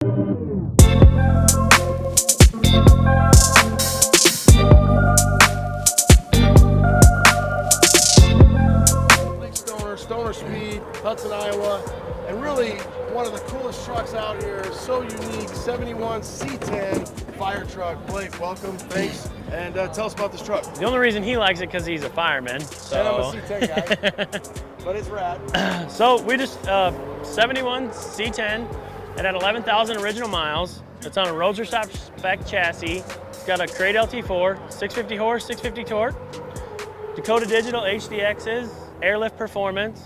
Stoner Speed, Hudson, Iowa, and really one of the coolest trucks out here. So unique, 71 C10 fire truck. Blake, welcome, thanks, and tell us about this truck. The only reason he likes it because he's a fireman. So. And I'm a C10 guy, but it's rad. So we just 71 C10. It had 11,000 original miles. It's on a RoadsterShop spec chassis. It's got a Crate LT4, 650 horse, 650 torque, Dakota Digital HDXs, airlift performance.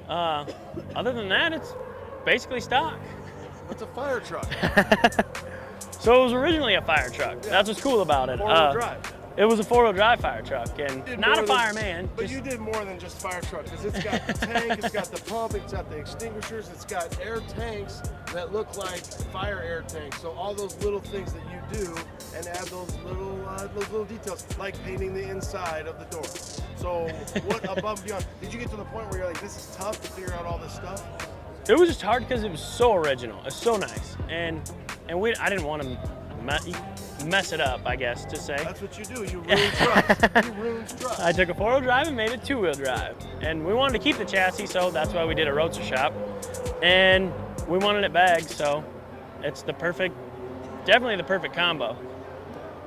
Other than that, it's basically stock. It's a fire truck. So it was originally a fire truck. Yeah. That's what's cool about it. Four-wheel drive. It was a four-wheel drive fire truck, and not a fireman. But you did more than just fire truck, because it's got the tank, it's got the pump, it's got the extinguishers, it's got air tanks that look like fire air tanks. So all those little things that you do, and add those little details, like painting the inside of the door. So what above and beyond? Did you get to the point where you're like, this is tough to figure out all this stuff? It was just hard because it was so original. It's so nice, and I didn't want to mess it up, I guess, to say. That's what you do. You ruin trust. You ruin trust. I took a four-wheel drive and made it two-wheel drive, and we wanted to keep the chassis, so that's why we did a Roadster Shop, and we wanted it bagged, so it's definitely the perfect combo.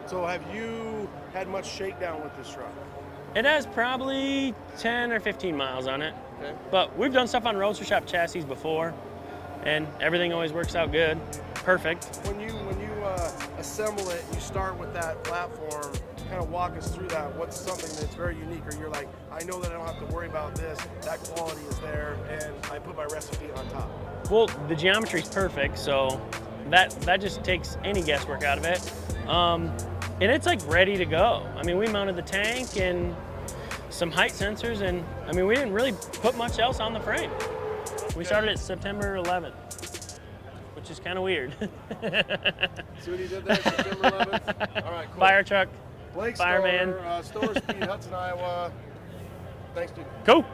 So have you had much shakedown with this truck? It has probably 10 or 15 miles on it. Okay. But we've done stuff on Roadster Shop chassis before, and everything always works out good. Perfect. When you assemble it, you start with that platform. Kind of walk us through that. What's something that's very unique, or you're like, I know that I don't have to worry about this. That quality is there, and I put my recipe on top. Well, the geometry's perfect, so that just takes any guesswork out of it. And it's like ready to go. I mean, we mounted the tank and some height sensors, and I mean, we didn't really put much else on the frame. We started at September 11th, which is kind of weird. See what he did there, September 11th? All right, cool. Fire truck, Blake fireman. Stoner Speed, Hudson, Iowa. Thanks, dude. Cool.